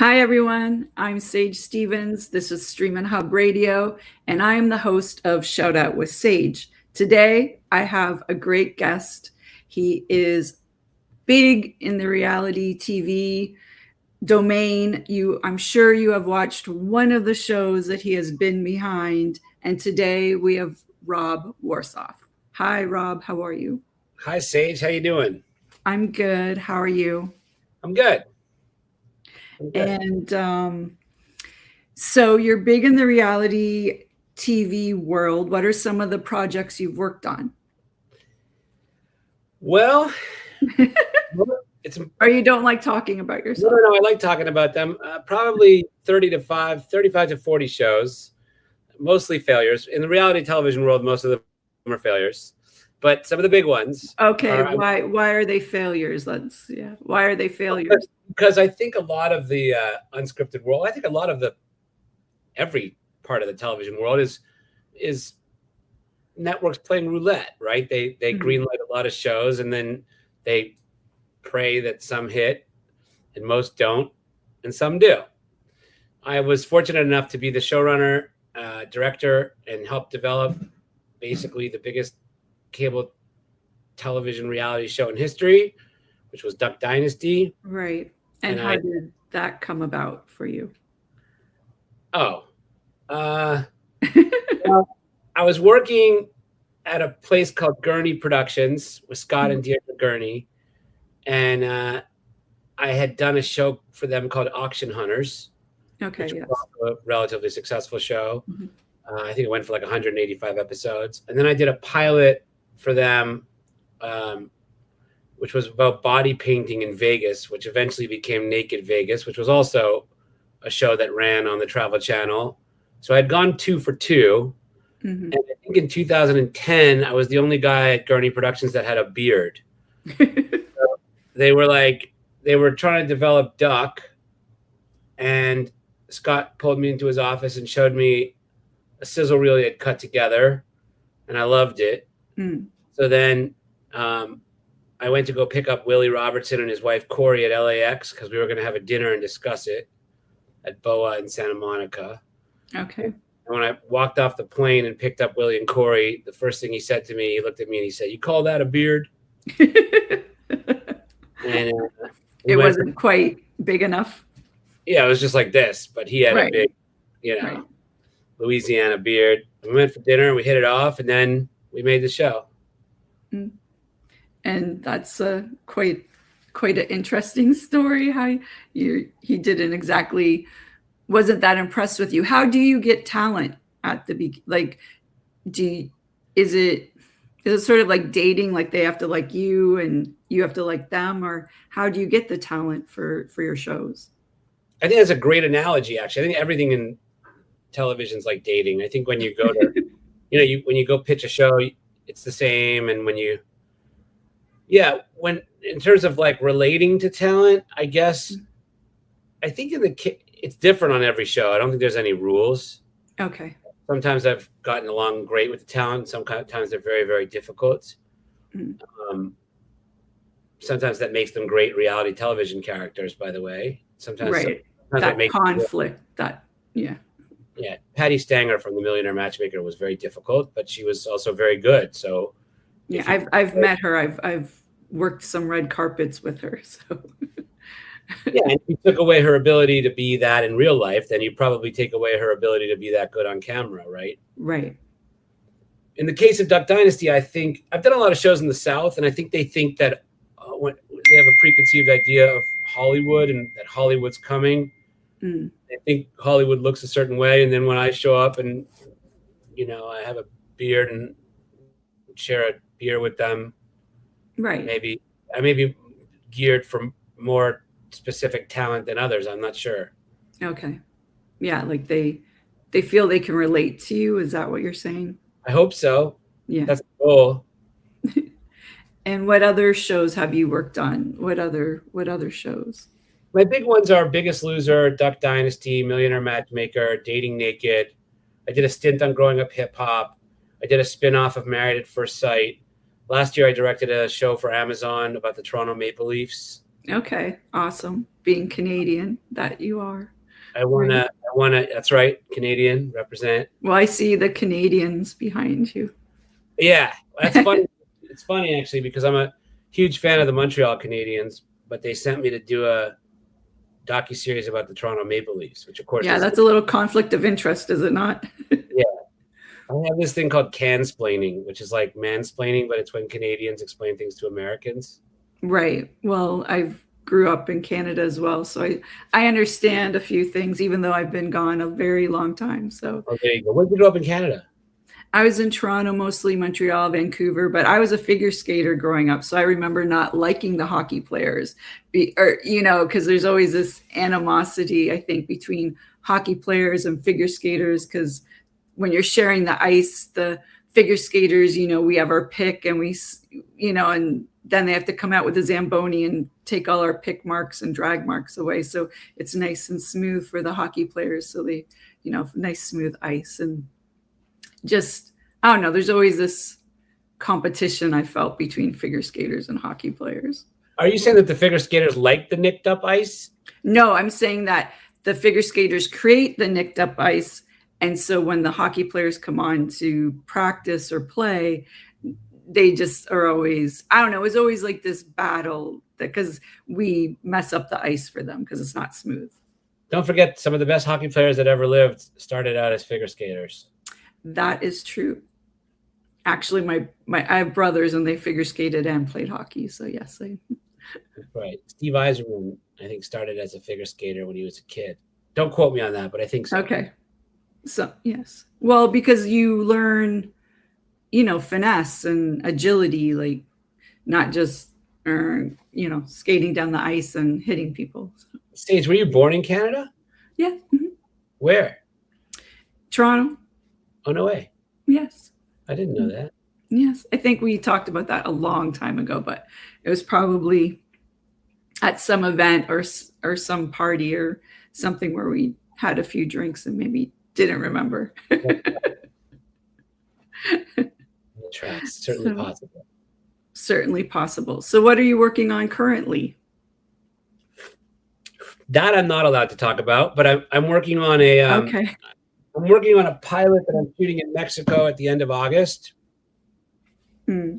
Hi, everyone. I'm Sage Stevens. This is Stream and Hub Radio, and I am the host of Shout Out with Sage. Today, I have a great guest. He is big in the reality TV domain. I'm sure you have watched one of the shows that he has been behind. And today we have Rob Worsoff. Hi, Rob. How are you? Hi, Sage. How you doing? I'm good. How are you? I'm good. And so you're big in the reality TV world. What are some of the projects you've worked on? Well, or you don't like talking about yourself? No, I like talking about them. Probably 35 to 40 shows, mostly failures. In the reality television world, most of them are failures, but some of the big ones. Okay, why are they failures? Why are they failures? Because I think a lot of the unscripted world, I think a lot of every part of the television world is networks playing roulette, right? They greenlight a lot of shows and then they pray that some hit and most don't and some do. I was fortunate enough to be the showrunner, director, and help develop basically the biggest cable television reality show in history, which was Duck Dynasty. Right. And how did that come about for you? Well, I was working at a place called Gurney Productions with Scott and Deirdre Gurney, and I had done a show for them called Auction Hunters. Okay, which yes. was a relatively successful show. I think it went for like 185 episodes, and then I did a pilot for them, which was about body painting in Vegas, which eventually became Naked Vegas, which was also a show that ran on the Travel Channel. So I had gone 2 for 2. And I think in 2010, I was the only guy at Gurney Productions that had a beard. So they were trying to develop Duck, and Scott pulled me into his office and showed me a sizzle reel he had cut together, and I loved it. So then I went to go pick up Willie Robertson and his wife Corey at LAX because we were going to have a dinner and discuss it at BOA in Santa Monica. Okay. And when I walked off the plane and picked up Willie and Corey, the first thing he said to me, he looked at me and he said, "You call that a beard?" And it wasn't quite big enough. Yeah, it was just like this, but he had a big, Louisiana beard. We went for dinner, we hit it off, and then we made the show. And that's quite an interesting story. How he didn't exactly wasn't that impressed with you. How do you get talent at the beginning? Like, is it sort of like dating? Like they have to like you and you have to like them, or how do you get the talent for your shows? I think that's a great analogy. Actually, I think everything in television is like dating. I think when you go to, when you go pitch a show, it's the same. And when in terms of like relating to talent, I guess, I think it's different on every show. I don't think there's any rules. Okay. Sometimes I've gotten along great with the talent. Sometimes they're very, very difficult. Sometimes that makes them great reality television characters, by the way. Sometimes that conflict, Yeah. Patty Stanger from the Millionaire Matchmaker was very difficult, but she was also very good. So yeah, I've met her. I've worked some red carpets with her. So yeah, and if you took away her ability to be that in real life, then you probably take away her ability to be that good on camera, right? Right. In the case of Duck Dynasty, I think I've done a lot of shows in the South, and I think they think that when they have a preconceived idea of Hollywood and that Hollywood's coming. They think Hollywood looks a certain way, and then when I show up and I have a beard and share a beer with them, right? Maybe I may be geared for more specific talent than others. I'm not sure. Okay, yeah, like they feel they can relate to you. Is that what you're saying? I hope so. Yeah, that's the goal. And what other shows have you worked on? What other shows? My big ones are Biggest Loser, Duck Dynasty, Millionaire Matchmaker, Dating Naked. I did a stint on Growing Up Hip Hop. I did a spin-off of Married at First Sight. Last year, I directed a show for Amazon about the Toronto Maple Leafs. Okay, awesome. Being Canadian, that you are. I wanna. That's right, Canadian represent. Well, I see the Canadians behind you. Yeah, that's funny. It's funny actually because I'm a huge fan of the Montreal Canadiens, but they sent me to do a docuseries about the Toronto Maple Leafs, which of course, Yeah, that's a little conflict of interest, is it not? Yeah. I have this thing called cansplaining, which is like mansplaining, but it's when Canadians explain things to Americans. Right. Well, I've grew up in Canada as well, so I understand a few things, even though I've been gone a very long time. So Oh, there you go. Where did you grow up in Canada? I was in Toronto, mostly Montreal, Vancouver, but I was a figure skater growing up. So I remember not liking the hockey players, because there's always this animosity, I think, between hockey players and figure skaters. Because when you're sharing the ice, the figure skaters, we have our pick and and then they have to come out with a Zamboni and take all our pick marks and drag marks away. So it's nice and smooth for the hockey players. So they, nice smooth ice and just, I don't know, there's always this competition I felt between figure skaters and hockey players. Are you saying that the figure skaters like the nicked up ice? No, I'm saying that the figure skaters create the nicked up ice. And so when the hockey players come on to practice or play, they just are always, I don't know, it's always like this battle because we mess up the ice for them because it's not smooth. Don't forget, some of the best hockey players that ever lived started out as figure skaters. That is true. Actually, I have brothers and they figure skated and played hockey. So yes, Right. Steve Yzerman, I think, started as a figure skater when he was a kid. Don't quote me on that, but I think so. Okay. So yes. Well, because you learn, finesse and agility, like not just, skating down the ice and hitting people. Sage, were you born in Canada? Yeah. Mm-hmm. Where? Toronto. Oh, no way. Yes. I didn't know that. Yes. I think we talked about that a long time ago, but it was probably at some event or some party or something where we had a few drinks and maybe didn't remember. Tracks. Certainly possible. Certainly possible. So what are you working on currently? That I'm not allowed to talk about, but I'm working on a Okay. I'm working on a pilot that I'm shooting in Mexico at the end of August. Hmm.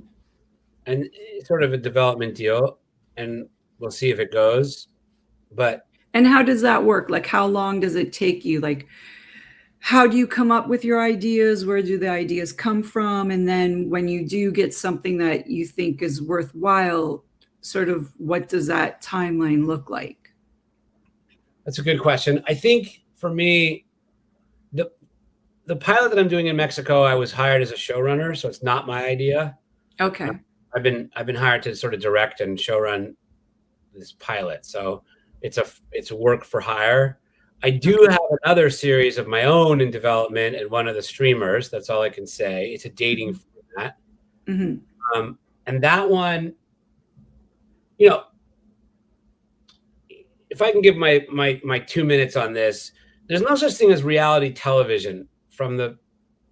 And it's sort of a development deal, and we'll see if it goes. And how does that work? Like, how long does it take you? Like, how do you come up with your ideas? Where do the ideas come from? And then when you do get something that you think is worthwhile, sort of what does that timeline look like? That's a good question. I think for me, the pilot that I'm doing in Mexico, I was hired as a showrunner, so it's not my idea. Okay. I've been hired to sort of direct and showrun this pilot, so it's a work for hire. I do have another series of my own in development and one of the streamers. That's all I can say. It's a dating format. Mm-hmm. And that one, if I can give my 2 minutes on this, there's no such thing as reality television from the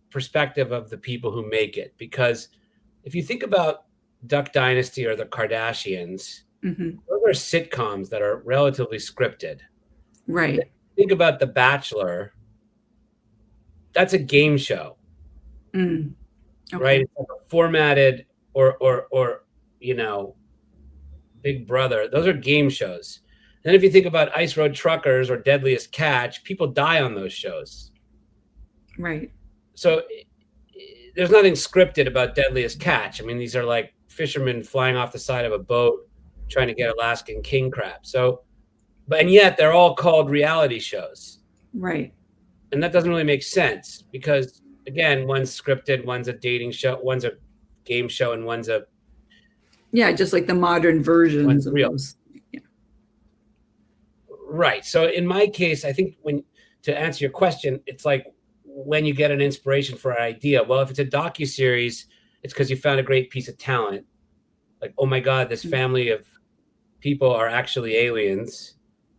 perspective of the people who make it. Because if you think about Duck Dynasty or the Kardashians, Mm-hmm. those are sitcoms that are relatively scripted. Right. Think about The Bachelor. That's a game show, Okay. right? It's like a formatted or Big Brother. Those are game shows. Then if you think about Ice Road Truckers or Deadliest Catch, people die on those shows. Right. So there's nothing scripted about Deadliest Catch. I mean, these are like fishermen flying off the side of a boat trying to get Alaskan king crab. And yet they're all called reality shows. Right. And that doesn't really make sense because, again, one's scripted, one's a dating show, one's a game show, and one's a... Yeah, just like the modern versions of real. those. Yeah. Right. So in my case, I think to answer your question, it's like when you get an inspiration for an idea. Well, if it's a docuseries, it's because you found a great piece of talent. Like, oh my God, this family of people are actually aliens,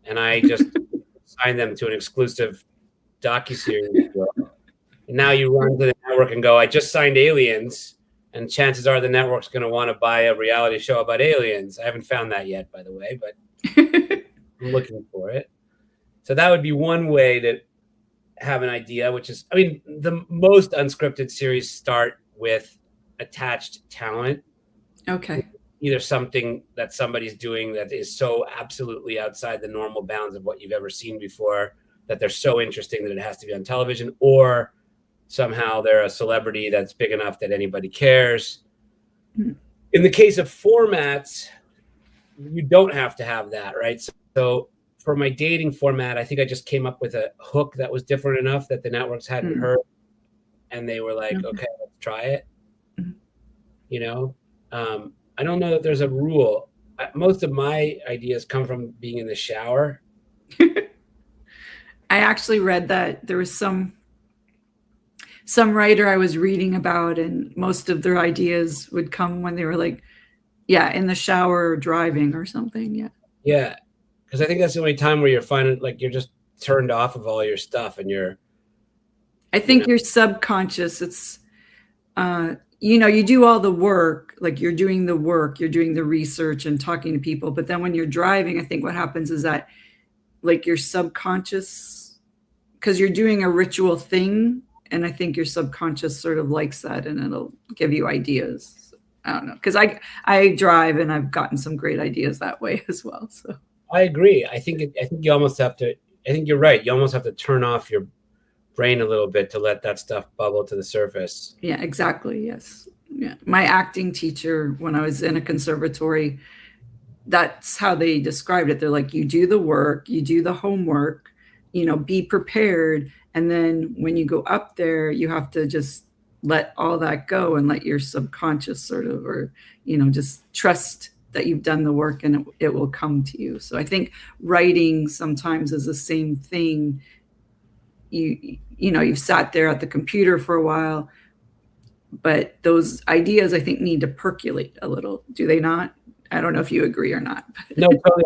and I just signed them to an exclusive docuseries. And now you run to the network and go, I just signed aliens, and chances are the network's going to want to buy a reality show about aliens. I haven't found that yet, by the way, but I'm looking for it. So that would be one way to have an idea, which is, I mean, the most unscripted series start with attached talent. Okay. Either something that somebody's doing that is so absolutely outside the normal bounds of what you've ever seen before, that they're so interesting that it has to be on television, or somehow they're a celebrity that's big enough that anybody cares. In the case of formats, you don't have to have that, right? So for my dating format, I think I just came up with a hook that was different enough that the networks hadn't heard, and they were like, okay, let's try it. You know, I don't know that there's a rule. Most of my ideas come from being in the shower. I actually read that there was some writer I was reading about, and most of their ideas would come when they were like, in the shower or driving or something. Yeah. Because I think that's the only time where you're finding, like, you're just turned off of all your stuff, and I think your subconscious, it's, you do all the work, like you're doing the work, you're doing the research and talking to people. But then when you're driving, I think what happens is that, like, your subconscious, because you're doing a ritual thing, and I think your subconscious sort of likes that, and it'll give you ideas. I don't know, because I drive, and I've gotten some great ideas that way as well. So I agree. I think you almost have to. I think you're right. You almost have to turn off your brain a little bit to let that stuff bubble to the surface. Yeah, exactly. Yes. Yeah. My acting teacher, when I was in a conservatory, that's how they described it. They're like, you do the work, you do the homework, be prepared. And then when you go up there, you have to just let all that go and let your subconscious sort of, or, just trust that you've done the work, and it will come to you. So I think writing sometimes is the same thing. You've sat there at the computer for a while, but those ideas, I think, need to percolate a little. Do they not? I don't know if you agree or not. No, totally.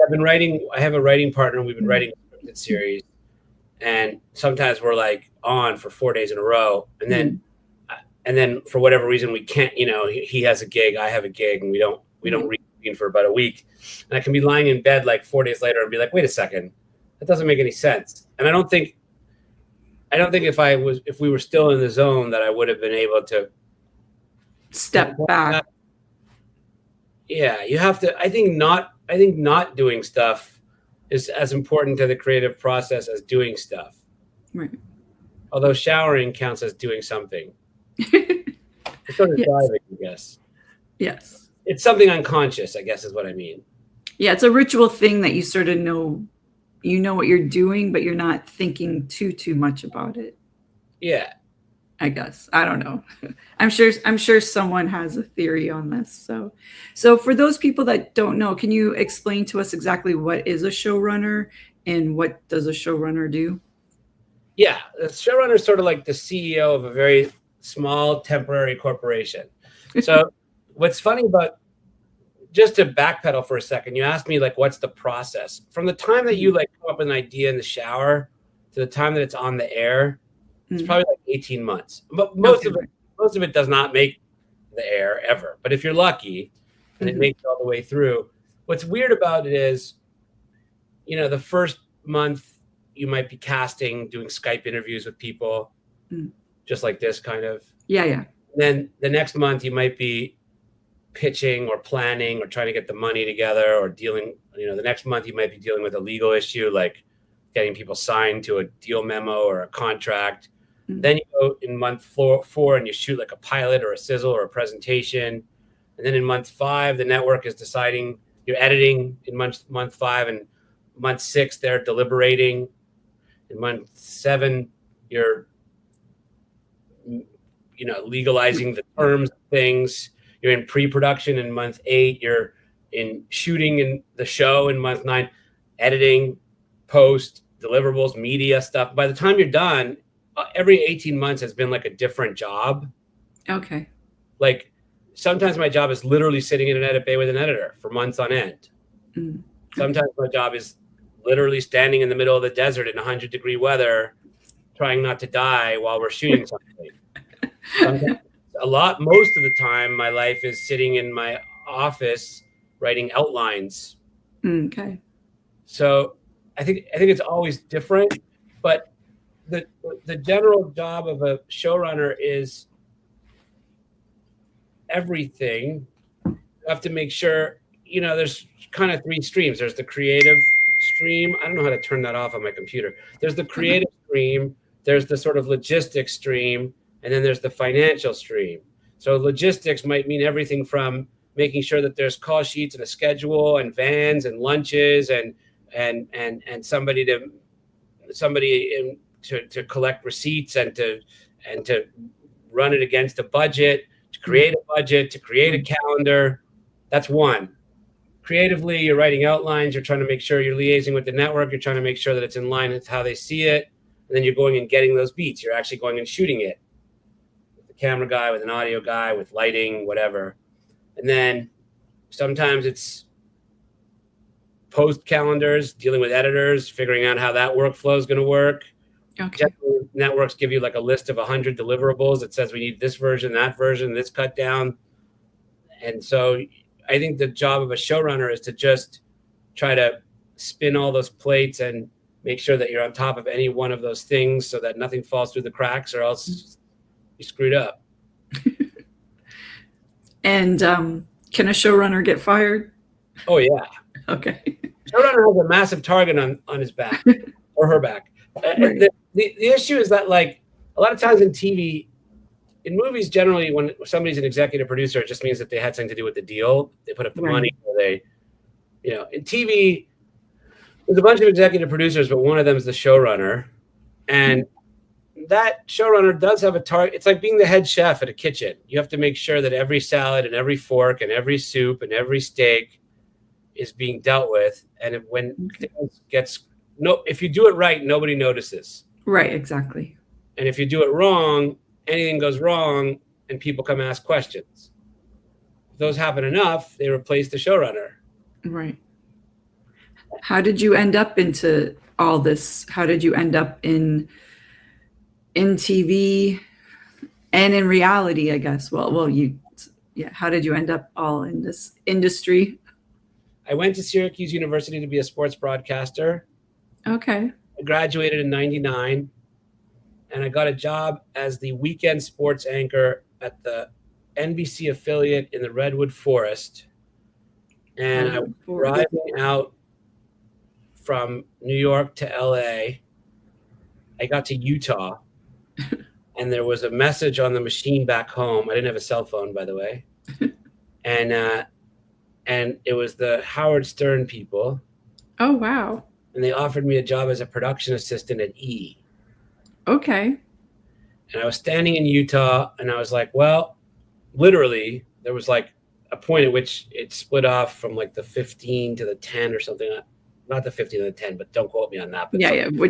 I have a writing partner, and we've been writing a scripted series, and sometimes we're like on for 4 days in a row, and then for whatever reason we can't. He has a gig, I have a gig, and we don't reconvene for about a week, and I can be lying in bed like 4 days later and be like, wait a second, that doesn't make any sense. And I don't think if we were still in the zone that I would have been able to step back. Yeah, you have to. I think not doing stuff is as important to the creative process as doing stuff. Right. Although showering counts as doing something. It's sort of driving, I guess. Yes. It's something unconscious, I guess, is what I mean. Yeah, it's a ritual thing that you sort of know. You know what you're doing, but you're not thinking too much about it. Yeah. I guess. I don't know. I'm sure someone has a theory on this. So for those people that don't know, can you explain to us exactly what is a showrunner and what does a showrunner do? Yeah, the showrunner is sort of like the CEO of a very small temporary corporation. So what's funny about, just to backpedal for a second, you asked me, like, what's the process from the time that you like come up with an idea in the shower to the time that it's on the air? It's probably like 18 months, but most of it does not make the air ever. But if you're lucky and it makes it all the way through, what's weird about it is, the first month you might be casting, doing Skype interviews with people, just like this kind of. Yeah. And then the next month you might be pitching or planning or trying to get the money together or dealing, the next month you might be dealing with a legal issue, like getting people signed to a deal memo or a contract. Then you go in month 4 and you shoot like a pilot or a sizzle or a presentation. And then in month 5, the network is deciding, you're editing in month 5, and month 6, they're deliberating. In month 7, you're, legalizing the terms of things. You're in pre-production in month 8. You're in shooting in the show in month 9, editing, post, deliverables, media stuff. By the time you're done, every 18 months has been like a different job. Okay. Like sometimes my job is literally sitting in an edit bay with an editor for months on end. Sometimes my job is literally standing in the middle of the desert in 100-degree weather, trying not to die while we're shooting something. Most of the time, my life is sitting in my office writing outlines. Okay. So I think it's always different, but the general job of a showrunner is everything. You have to make sure, there's kind of three streams. There's the creative stream. I don't know how to turn that off on my computer. There's the creative stream, there's the sort of logistics stream, and then there's the financial stream. So logistics might mean everything from making sure that there's call sheets and a schedule and vans and lunches and somebody to collect receipts and to run it against a budget, to create a budget, to create a calendar. That's one. Creatively, you're writing outlines, you're trying to make sure you're liaising with the network, you're trying to make sure that it's in line with how they see it, and then you're going and getting those beats. You're actually going and shooting it with the camera guy, with an audio guy, with lighting, whatever. And then sometimes it's post calendars, dealing with editors, figuring out how that workflow is going to work. Okay. Generally, networks give you like a list of 100 deliverables that says we need this version, that version, this cut down. And so I think the job of a showrunner is to just try to spin all those plates and make sure that you're on top of any one of those things so that nothing falls through the cracks, or else you screwed up. And can a showrunner get fired? Oh, yeah. Okay. Showrunner has a massive target on his back or her back. Right. The issue is that, like, a lot of times in TV, in movies, generally, when somebody's an executive producer, it just means that they had something to do with the deal. They put up the money, or they, in TV, there's a bunch of executive producers, but one of them is the showrunner. And that showrunner does have a target. It's like being the head chef at a kitchen. You have to make sure that every salad and every fork and every soup and every steak is being dealt with. And when things if you do it right, nobody notices. Right, exactly. And if you do it wrong, anything goes wrong and people come ask questions. If those happen enough, they replace the showrunner. Right. How did you end up into all this? How did you end up in TV and in reality, I guess? How did you end up all in this industry? I went to Syracuse University to be a sports broadcaster. Okay. I graduated in 99, and I got a job as the weekend sports anchor at the NBC affiliate in the Redwood Forest. And I was driving out from New York to LA. I got to Utah, and there was a message on the machine back home. I didn't have a cell phone, by the way. And it was the Howard Stern people. Oh, wow. And they offered me a job as a production assistant at E! Okay. And I was standing in Utah, and I was like, well, literally, there was like a point at which it split off from like the 15 to the 10 or something. Not the 15 to the 10, but don't quote me on that. But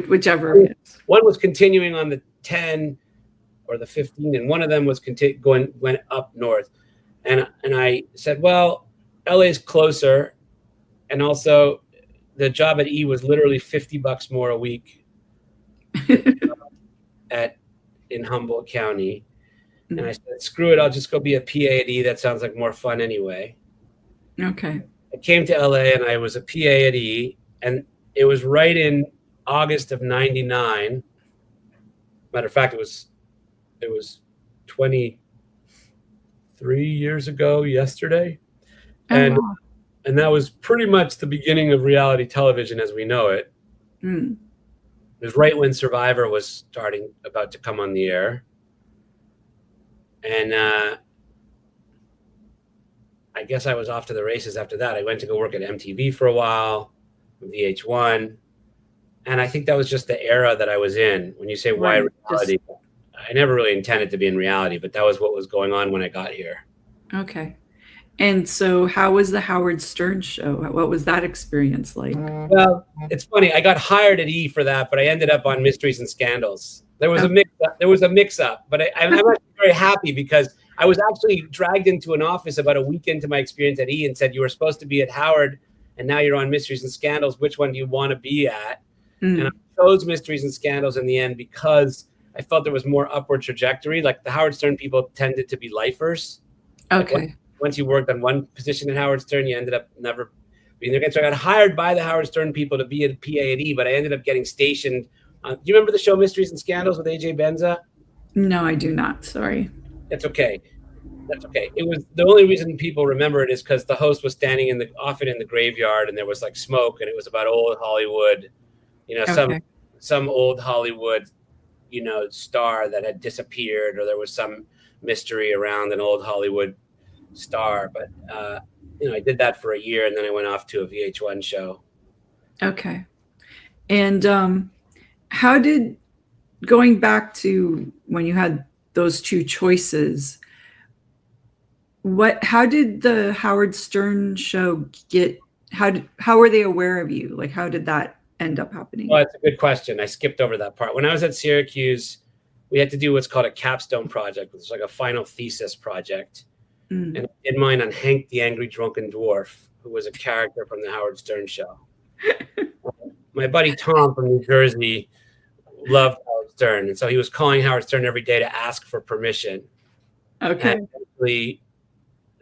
whichever it is. One was continuing on the 10 or the 15, and one of them was went up north. And I said, well, LA is closer, and also the job at E! Was literally $50 more a week in Humboldt County. And I said, screw it, I'll just go be a PA at E! That sounds like more fun anyway. Okay. I came to LA and I was a PA at E! And it was right in August of 99. Matter of fact, it was 23 years ago yesterday. And that was pretty much the beginning of reality television as we know it. It was right when Survivor was about to come on the air. And I guess I was off to the races after that. I went to go work at MTV for a while, VH1. And I think that was just the era that I was in. When you say why reality, I never really intended to be in reality, but that was what was going on when I got here. Okay. And so how was the Howard Stern show? What was that experience like? Well, it's funny. I got hired at E! For that, but I ended up on Mysteries and Scandals. There was a mix-up, but I'm actually very happy because I was actually dragged into an office about a week into my experience at E! And said, you were supposed to be at Howard, and now you're on Mysteries and Scandals. Which one do you want to be at? And I chose Mysteries and Scandals in the end because I felt there was more upward trajectory. Like the Howard Stern people tended to be lifers. Okay. Like once you worked on one position at Howard Stern, you ended up never being there. So I got hired by the Howard Stern people to be a PA at E, but I ended up getting stationed. Do you remember the show Mysteries and Scandals with AJ Benza? No, I do not. Sorry. That's okay. That's okay. It was the only reason people remember it is because the host was standing often in the graveyard, and there was like smoke, and it was about old Hollywood, some old Hollywood, star that had disappeared, or there was some mystery around an old Hollywood star. But I did that for a year, and then I went off to a VH1 show. Okay. And how did, going back to when you had those two choices, how did the Howard Stern show how were they aware of you? Like, how did that end up happening? Well, that's a good question. I skipped over that part. When I was at Syracuse, we had to do what's called a capstone project, which is like a final thesis project. And I did mine on Hank the Angry Drunken Dwarf, who was a character from the Howard Stern show. My buddy Tom from New Jersey loved Howard Stern, and so he was calling Howard Stern every day to ask for permission. Okay. And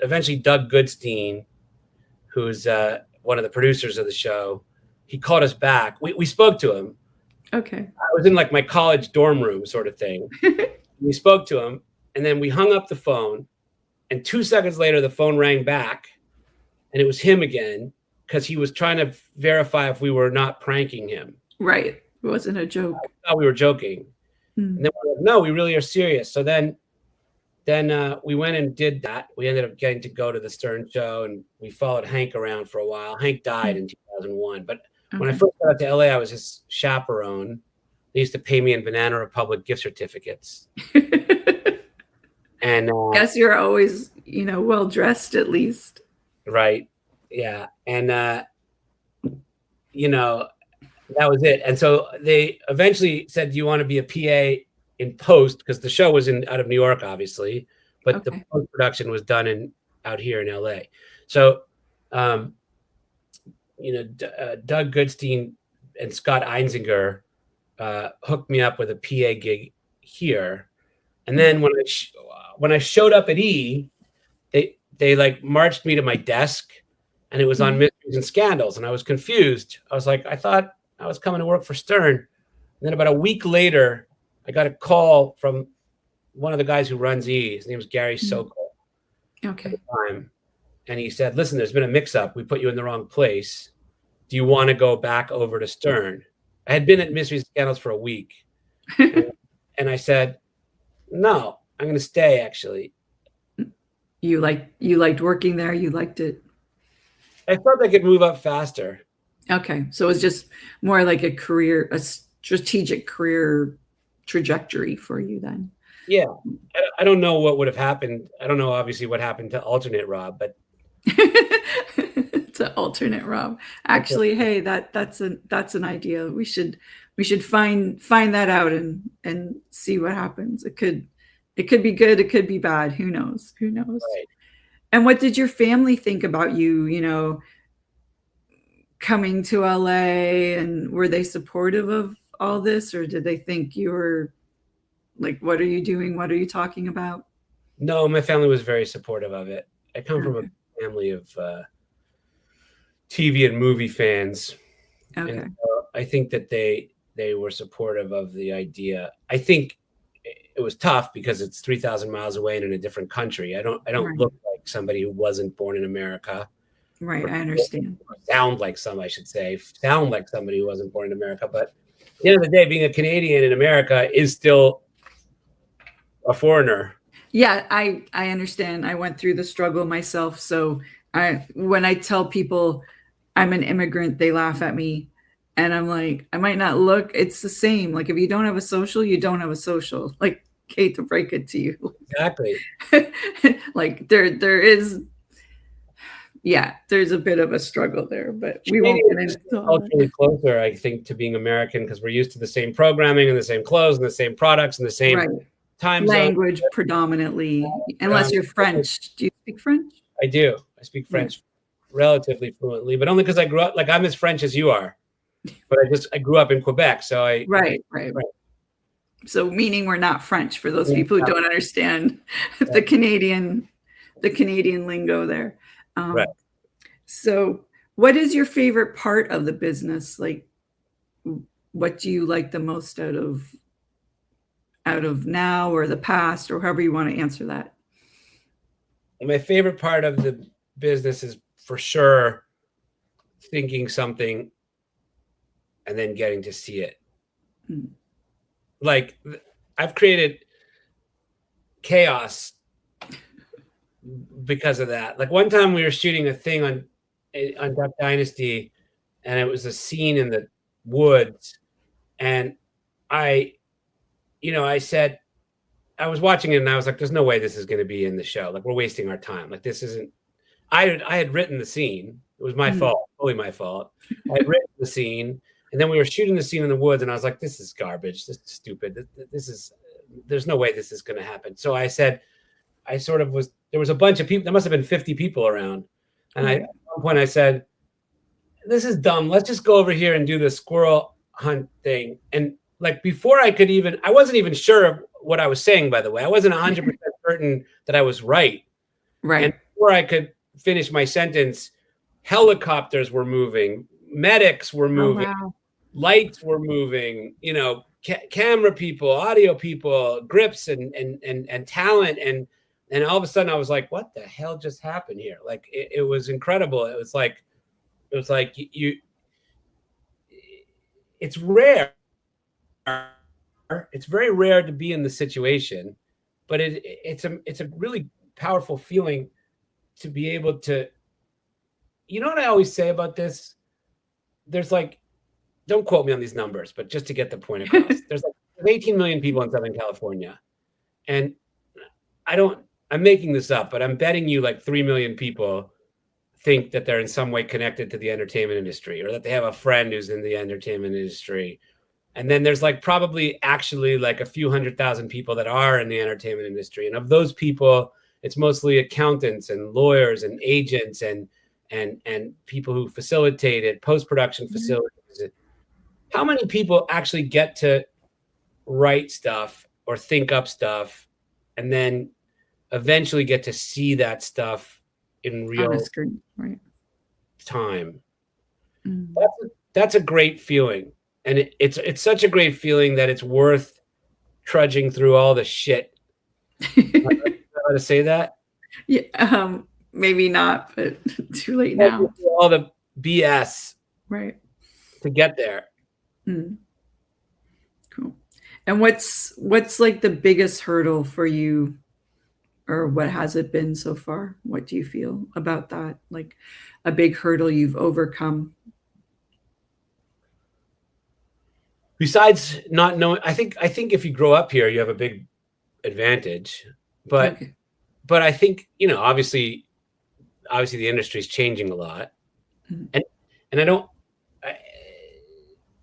eventually Doug Goodstein, who's one of the producers of the show, he called us back. We spoke to him. Okay. I was in like my college dorm room sort of thing. We spoke to him, and then we hung up the phone, and 2 seconds later the phone rang back, and it was him again, because he was trying to verify if we were not pranking him. Right. It wasn't a joke. I thought we were joking. And then we were like, no, we really are serious. So then we went and did that. We ended up getting to go to the Stern show, and we followed Hank around for a while. Hank died in 2001. But when I first got out to LA, I was his chaperone. They used to pay me in Banana Republic gift certificates. And I guess you're always, well dressed at least. Right. Yeah. And, that was it. And so they eventually said, do you want to be a PA in post? Because the show was out of New York, obviously, but the post-production was done out here in LA. So, Doug Goodstein and Scott Einziger hooked me up with a PA gig here. And then when I showed up at E, they like marched me to my desk, and it was on Mysteries and Scandals. And I was confused. I was like, I thought I was coming to work for Stern. And then about a week later, I got a call from one of the guys who runs E. His name is Gary Sokol. Okay. At the time. And he said, listen, there's been a mix-up. We put you in the wrong place. Do you want to go back over to Stern? I had been at Mysteries and Scandals for a week. And I said, no, I'm going to stay, actually. You liked working there? You liked it? I felt I could move up faster. Okay. So it was just more like a strategic career trajectory for you then. Yeah. I don't know what would have happened. I don't know, obviously, what happened to alternate Rob, but to alternate Rob. Actually, hey, that's an idea. We should find that out and see what happens. It could be good, it could be bad. Who knows? Right. And what did your family think about you, coming to LA, and were they supportive of all this, or did they think you were like, what are you doing? What are you talking about? No, my family was very supportive of it. I come from a family of TV and movie fans. Okay. And I think that they were supportive of the idea. I think it was tough because it's 3,000 miles away and in a different country. I don't look like somebody who wasn't born in America. Right, I understand. Sound like somebody who wasn't born in America. But at the end of the day, being a Canadian in America is still a foreigner. Yeah, I understand. I went through the struggle myself. So when I tell people I'm an immigrant, they laugh at me. And I'm like, I might not look, it's the same. Like, if you don't have a social, you don't have a social. Like, hate to break it to you. Exactly. Like, there's a bit of a struggle there, but we won't get into culturally closer, I think, to being American, because we're used to the same programming and the same clothes and the same products and the same time language zone. Predominantly, unless you're French. Do you speak French? I do. I speak French relatively fluently, but only because I grew up, like, I'm as French as you are, but I grew up in Quebec, so Right. So meaning we're not French, for those people who don't understand the Canadian lingo there. Right. So what is your favorite part of the business? Like, what do you like the most out of now or the past, or however you want to answer that? My favorite part of the business is for sure thinking something and then getting to see it. Mm. Like, I've created chaos because of that. Like, one time we were shooting a thing on Duck Dynasty, and it was a scene in the woods, and I said, I was watching it and I was like, there's no way this is going to be in the show. Like, we're wasting our time. Like, this isn't, I had written the scene. It was my fault, totally my fault. I had written the scene, and then we were shooting the scene in the woods, and I was like, this is garbage. This is stupid. There's no way this is going to happen. So I said, there was a bunch of people, there must have been 50 people around. And at one point I said, this is dumb. Let's just go over here and do the squirrel hunt thing. And like, before I wasn't even sure of what I was saying, by the way. I wasn't 100% certain that I was right. Right. And before I could finish my sentence, helicopters were moving, medics were moving, lights were moving, camera people, audio people, grips and talent. And all of a sudden I was like, what the hell just happened here? Like, it was incredible. It was like it's rare. It's very rare to be in the situation, but it's a really powerful feeling to be able to, what I always say about this? There's like, don't quote me on these numbers, but just to get the point across, there's 18 million people in Southern California. And I'm making this up, but I'm betting you like 3 million people think that they're in some way connected to the entertainment industry, or that they have a friend who's in the entertainment industry. And then there's like probably actually like a few 100,000 people that are in the entertainment industry. And of those people, it's mostly accountants and lawyers and agents and people who facilitated post-production facilities. How many people actually get to write stuff or think up stuff and then eventually get to see that stuff in real time? That's a great feeling. And it's such a great feeling that it's worth trudging through all the shit. How to say that? Yeah, maybe not, but too late now. All the BS, right, to get there. Cool. And what's like the biggest hurdle for you, or what has it been so far? What do you feel about that? Like a big hurdle you've overcome? Besides not knowing, I think if you grow up here, you have a big advantage. But I think, obviously the industry is changing a lot, and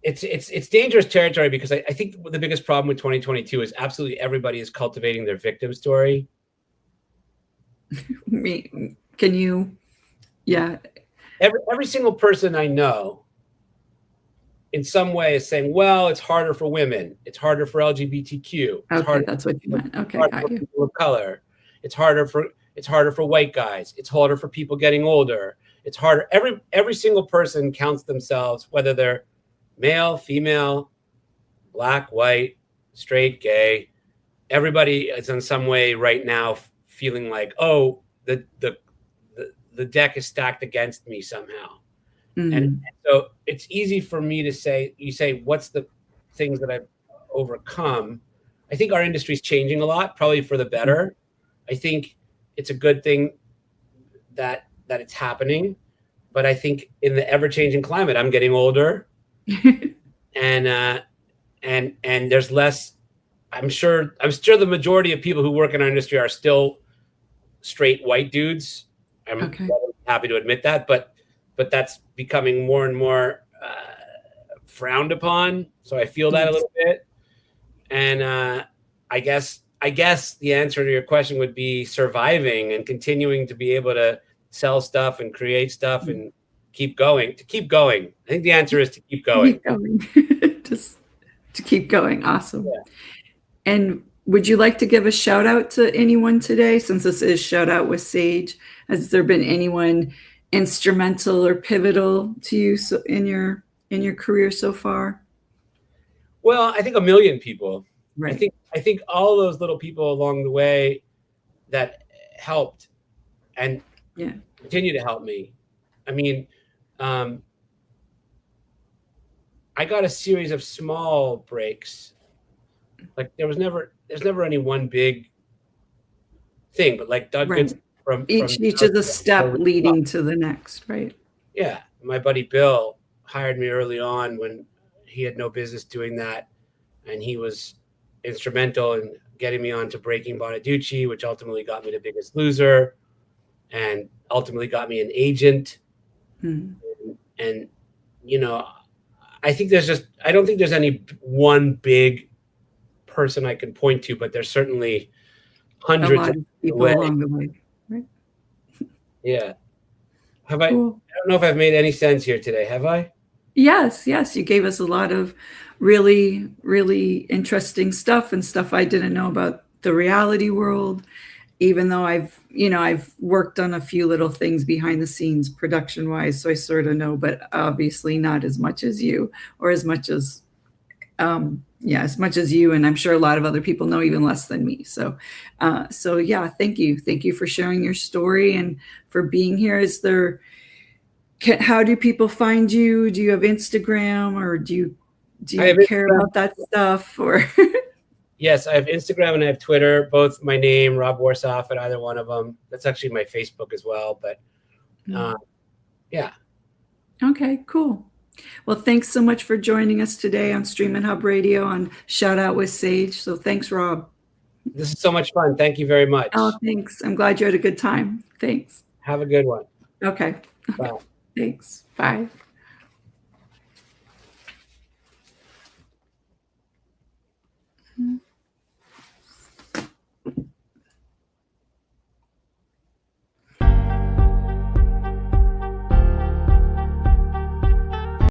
it's dangerous territory, because I think the biggest problem with 2022 is absolutely everybody is cultivating their victim story. Can you? Yeah. Every single person I know in some way is saying, well, it's harder for women. It's harder for LGBTQ. That's what you meant. Okay. Got you. People of color. It's harder for white guys. It's harder for people getting older. It's harder. Every single person counts themselves, whether they're male, female, black, white, straight, gay. Everybody is in some way right now feeling like, oh, the deck is stacked against me somehow. And so it's easy for me to say, what's the things that I've overcome? I think our industry is changing a lot, probably for the better. I think it's a good thing that it's happening, but I think in the ever-changing climate, I'm getting older, and there's less. I'm sure the majority of people who work in our industry are still straight white dudes. I'm happy to admit that, but that's becoming more and more frowned upon. So I feel that a little bit. And I guess the answer to your question would be surviving and continuing to be able to sell stuff and create stuff and keep going. I think the answer is to keep going. Just to keep going. Awesome. Yeah. And would you like to give a shout out to anyone today, since this is Shout Out with Sage? Has there been anyone instrumental or pivotal to you so in your career so far? Well, I think a million people. Right. I think all those little people along the way that helped and continue to help me. I mean, I got a series of small breaks. Like there's never any one big thing, but like Doug Right. from each of the step leading to the next, right? Yeah. My buddy Bill hired me early on when he had no business doing that. And he was instrumental in getting me on to Breaking Bonaducci, which ultimately got me to Biggest Loser and ultimately got me an agent. And you know, I think I don't think there's any one big person I can point to, but there's certainly hundreds of people along the way. Right? Yeah. I don't know if I've made any sense here today. Have I? Yes. You gave us a lot of really, really interesting stuff and stuff I didn't know about the reality world, even though I've worked on a few little things behind the scenes production wise. So I sort of know, but obviously not as much as you, or as much as, as much as you. And I'm sure a lot of other people know even less than me. So yeah, thank you. Thank you for sharing your story and for being here. How do people find you? Do you have Instagram, or do you care about that stuff? Or Yes, I have Instagram and I have Twitter, both my name, Rob Worsoff, at either one of them. That's actually my Facebook as well. But yeah. Okay, cool. Well, thanks so much for joining us today on Stream and Hub Radio on Shout Out with Sage. So thanks, Rob. This is so much fun. Thank you very much. Oh, thanks. I'm glad you had a good time. Thanks. Have a good one. Okay. Bye. Thanks. Bye.